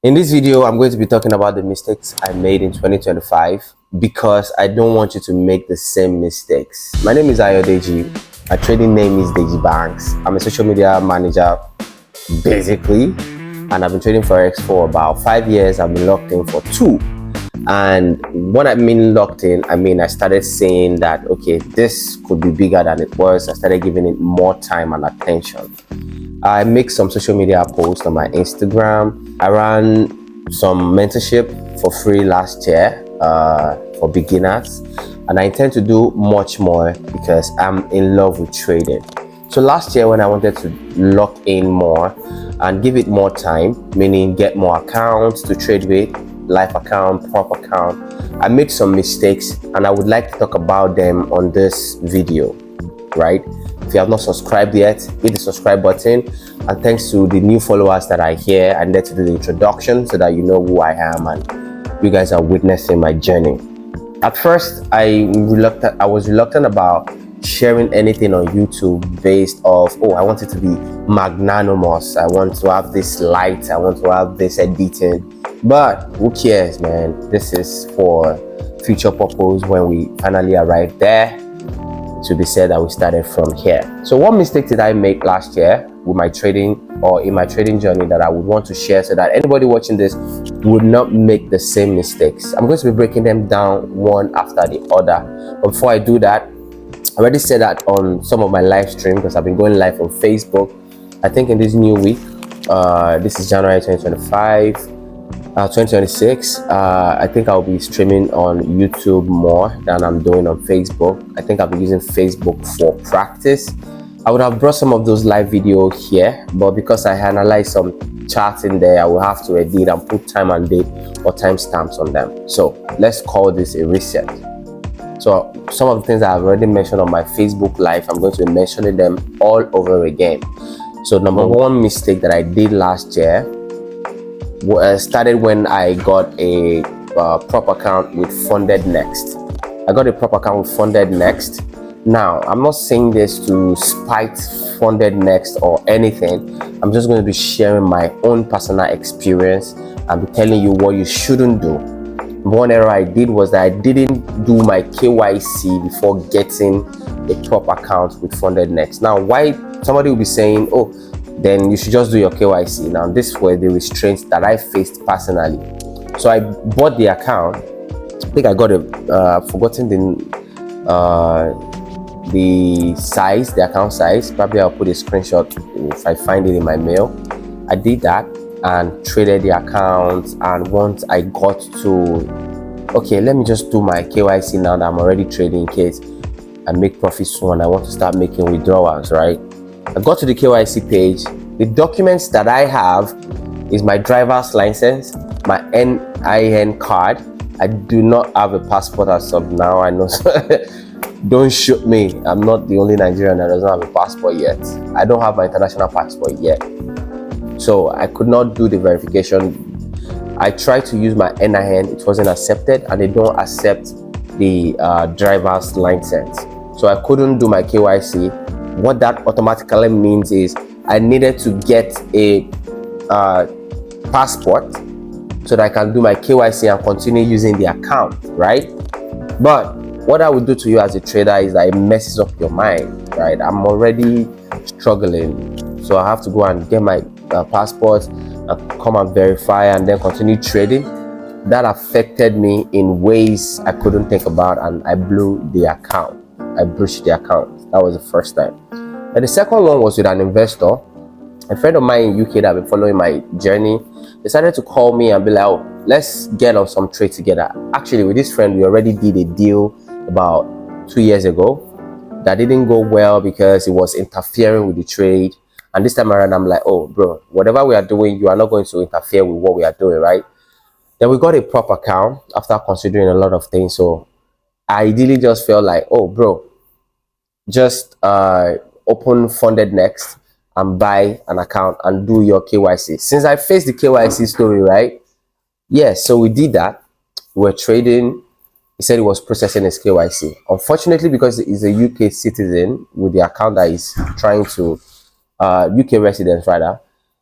In this video, I'm going to be talking about the mistakes I made in 2025 because I don't want you to make the same mistakes. My name is Ayodeji. My trading name is Deji Banks. I'm a social media manager, basically, and I've been trading Forex for about 5 years. I've been locked in for 2. And when I mean locked in, I mean I started saying that, okay, this could be bigger than it was. I started giving it more time and attention. I make some social media posts on my Instagram. I ran some mentorship for free last year for beginners, and I intend to do much more because I'm in love with trading. So last year when I wanted to lock in more and give it more time, meaning get more accounts to trade with, live account, prop account, I made some mistakes and I would like to talk about them on this video, right? If you have not subscribed yet, hit the subscribe button. And thanks to the new followers that are here, I need to do the introduction so that you know who I am and you guys are witnessing my journey. At first, I was reluctant about sharing anything on YouTube based off, oh, I want it to be magnanimous. I want to have this light. I want to have this editing. But who cares, man? This is for future purpose when we finally arrive there. To be said that we started from here. So what mistake did I make last year with my trading or in my trading journey that I would want to share so that anybody watching this would not make the same mistakes? I'm going to be breaking them down one after the other. But before I do that, I already said that on some of my live stream because I've been going live on Facebook. I think in this new week, this is January 2025. 2026, I think I'll be streaming on YouTube more than I'm doing on Facebook. I think I'll be using Facebook for practice. I would have brought some of those live videos here, but because I analyzed some charts in there, I will have to edit and put time and date or timestamps on them. So let's call this a reset. So some of the things that I've already mentioned on my Facebook live, I'm going to be mentioning them all over again. So number one mistake that I did last year started when I got a prop account with Funded Next. I got a prop account with Funded Next. Now, I'm not saying this to spite Funded Next or anything. I'm just going to be sharing my own personal experience and be telling you what you shouldn't do. One error I did was that I didn't do my KYC before getting a prop account with Funded Next. Now, why somebody will be saying, oh, then you should just do your KYC. Now, this were the restraints that I faced personally. So I bought the account. I think I got forgotten the size, the account size. Probably I'll put a screenshot if I find it in my mail. I did that and traded the account. And once I got to, okay, let me just do my KYC now that I'm already trading in case I make profits soon. I want to start making withdrawals, right? I got to the KYC page. The documents that I have is my driver's license, my NIN card. I do not have a passport as of now. I know. Don't shoot me. I'm not the only Nigerian that doesn't have a passport yet. I don't have my international passport yet. So I could not do the verification. I tried to use my NIN. It wasn't accepted, and they don't accept the driver's license. So I couldn't do my KYC. What that automatically means is I needed to get a passport so that I can do my KYC and continue using the account, right? But what I would do to you as a trader is that it messes up your mind, right? I'm already struggling, so I have to go and get my passport and come and verify and then continue trading. That affected me in ways I couldn't think about, and I blew the account. I breached the account. That was the first time. And the second one was with an investor. A friend of mine in UK that had been following my journey decided to call me and be like, oh, let's get on some trade together. Actually, with this friend, we already did a deal about 2 years ago that didn't go well because it was interfering with the trade. And this time around, I'm like, oh, bro, whatever we are doing, you are not going to interfere with what we are doing, right? Then we got a prop account after considering a lot of things. So I ideally just felt like, oh, bro, just open Funded Next and buy an account and do your KYC. Since I faced the KYC story, right? Yeah, so we did that. We were trading. He said he was processing his KYC. Unfortunately, because he's a UK citizen with the account that he's trying to, UK residents rather,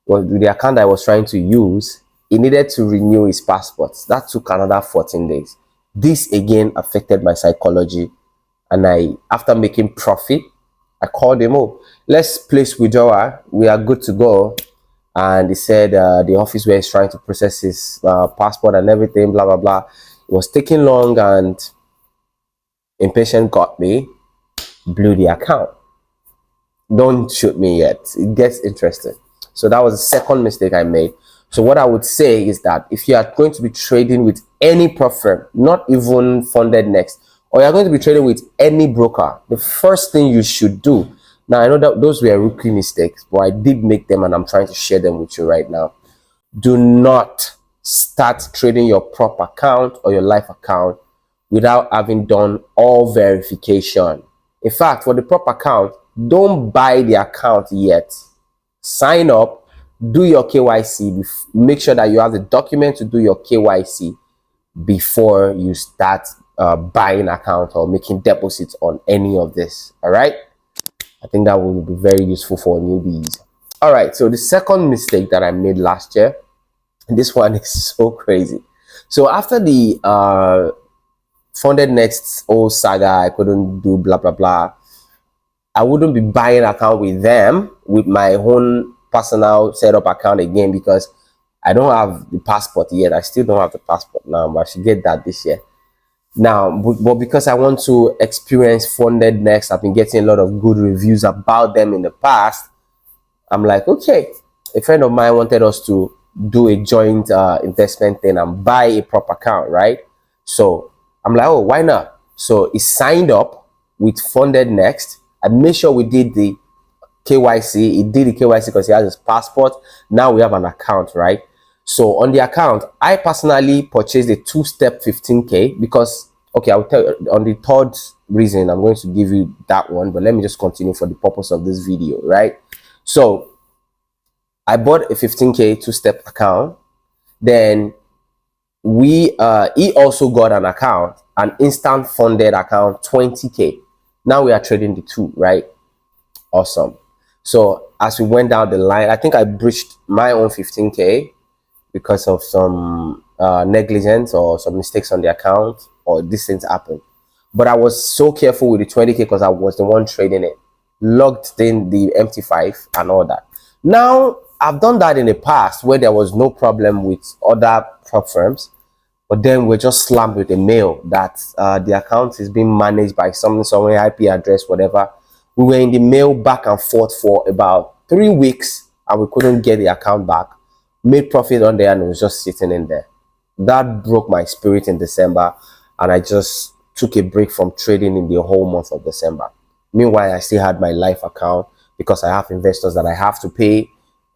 with the account that I was trying to use, he needed to renew his passport. That took another 14 days. This again affected my psychology, and after making profit, I called him. Oh, let's place withdrawal, we are good to go. And he said the office where he's trying to process his passport and everything, blah blah blah, it was taking long, and impatient got me, blew the account. Don't shoot me yet, it gets interesting. So that was the second mistake I made. So what I would say is that if you are going to be trading with any prop firm, not even Funded Next, or you're going to be trading with any broker, the first thing you should do, now I know that those were rookie mistakes, but I did make them and I'm trying to share them with you right now. Do not start trading your prop account or your life account without having done all verification. In fact, for the prop account, don't buy the account yet. Sign up, do your KYC, make sure that you have the document to do your KYC before you start buying account or making deposits on any of this. All right, I think that will be very useful for newbies. All right, so the second mistake that I made last year, and this one is so crazy. So after the Funded Next old saga, I couldn't do blah blah blah, I wouldn't be buying account with them with my own personal setup account again, because I don't have the passport yet. I still don't have the passport now, but I should get that this year. Now, but because I want to experience Funded Next, I've been getting a lot of good reviews about them in the past. I'm like, okay, a friend of mine wanted us to do a joint investment thing and buy a prop account, right? So I'm like, oh, why not? So he signed up with Funded Next. I made sure we did the KYC. He did the KYC because he has his passport. Now we have an account, right? So on the account, I personally purchased a two-step 15K because, okay, I'll tell you on the third reason, I'm going to give you that one, but let me just continue for the purpose of this video, right? So I bought a 15K two-step account. Then he also got an account, an instant funded account, 20K. Now we are trading the two, right? Awesome. So as we went down the line, I think I breached my own 15K because of some negligence or some mistakes on the account, or these things happen. But I was so careful with the 20K because I was the one trading it, logged in the MT5 and all that. Now I've done that in the past where there was no problem with other prop firms, but then we're just slammed with a mail that the account is being managed by somewhere, IP address, whatever. We were in the mail back and forth for about 3 weeks and we couldn't get the account back. Made profit on there and it was just sitting in there. That broke my spirit in December, and I just took a break from trading in the whole month of December. Meanwhile, I still had my life account because I have investors that I have to pay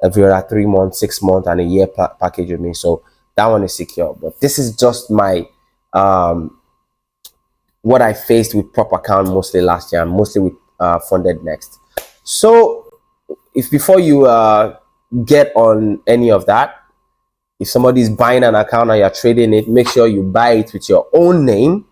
every other 3 months, 6 months, and a year package with me. So that one is secure. But this is just my what I faced with prop account mostly last year, and mostly with Funded Next. So if before you get on any of that, if somebody is buying an account and you're trading it, make sure you buy it with your own name,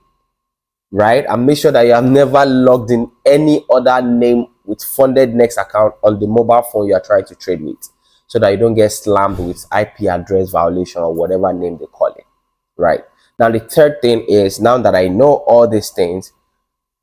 right? And make sure that you have never logged in any other name with Funded Next account on the mobile phone you are trying to trade with, so that you don't get slammed with IP address violation or whatever name they call it, right? Now the third thing is, now that I know all these things,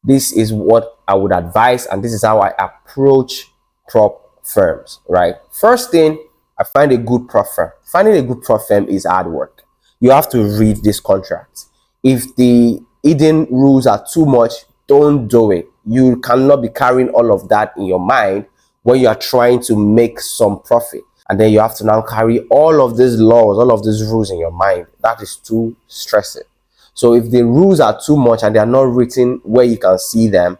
this is what I would advise, and this is how I approach prop firms, right? First thing, I find a good prop firm. Finding a good prop firm is hard work. You have to read this contract. If the hidden rules are too much, don't do it. You cannot be carrying all of that in your mind when you are trying to make some profit, and then you have to now carry all of these laws, all of these rules in your mind. That is too stressing. So if the rules are too much and they are not written where you can see them,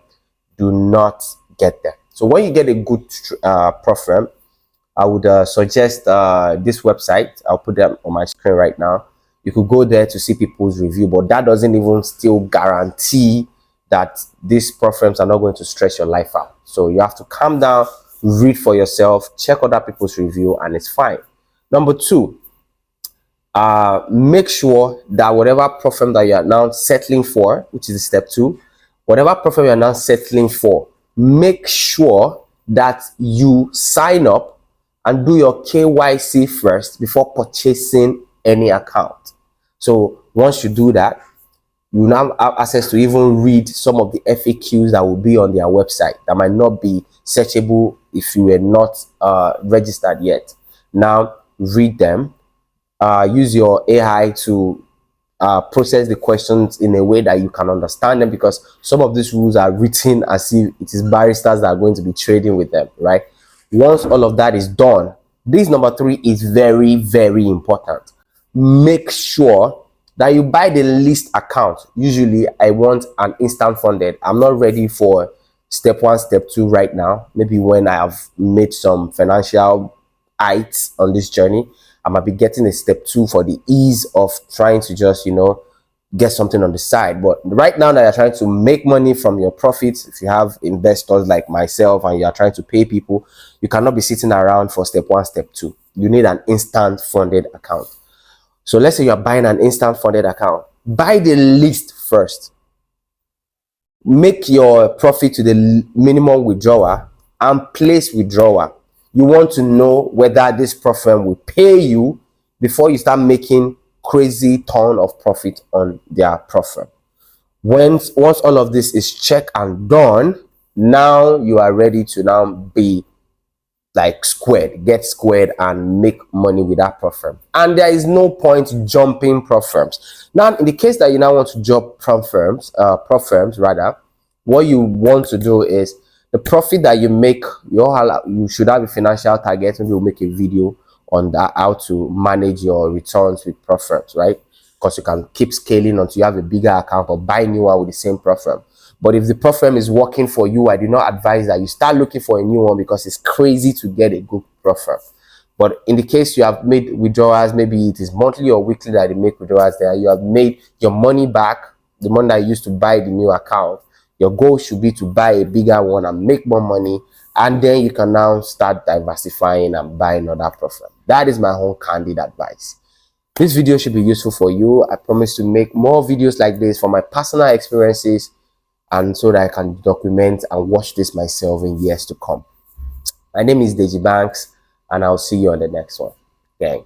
do not get them. So when you get a good prop firm, I would suggest this website. I'll put them on my screen right now. You could go there to see people's review, but that doesn't even still guarantee that these prop firms are not going to stress your life out. So you have to calm down, read for yourself, check other people's review, and it's fine. Number two, make sure that whatever prop firm that you are now settling for, which is step 2, whatever prop firm you are now settling for, make sure that you sign up and do your KYC first before purchasing any account. So once you do that, you now have access to even read some of the FAQs that will be on their website that might not be searchable if you were not registered yet. Now read them, use your AI to process the questions in a way that you can understand them, because some of these rules are written as if it is barristers that are going to be trading with them, right? Once all of that is done, this number 3 is very, very important. Make sure that you buy the least account. Usually I want an instant funded. I'm not ready for step 1, step 2 right now. Maybe when I have made some financial heights on this journey, I might be getting a step 2 for the ease of trying to just, get something on the side. But right now that you're trying to make money from your profits, if you have investors like myself and you're trying to pay people, you cannot be sitting around for step 1, step 2. You need an instant funded account. So let's say you're buying an instant funded account. Buy the least first. Make your profit to the minimum withdrawal and place withdrawal. You want to know whether this prop firm will pay you before you start making crazy ton of profit on their prop firm. Once all of this is checked and done, now you are ready to now be like get squared and make money with that prop firm. And there is no point jumping prop firms. Now, in the case that you now want to jump prop firms, what you want to do is the profit that you make, you should have a financial target. Maybe we'll make a video on that, how to manage your returns with prop firms, right? Because you can keep scaling until you have a bigger account or buy new one with the same prop firm. But if the prop firm is working for you, I do not advise that you start looking for a new one, because it's crazy to get a good prop firm. But in the case you have made withdrawals, maybe it is monthly or weekly that you make withdrawals there, you have made your money back, the money that you used to buy the new account. Your goal should be to buy a bigger one and make more money, and then you can now start diversifying and buy another prop firm. That is my own candid advice. This video should be useful for you. I promise to make more videos like this from my personal experiences, and so that I can document and watch this myself in years to come. My name is Deji Banks, and I'll see you on the next one. Gang.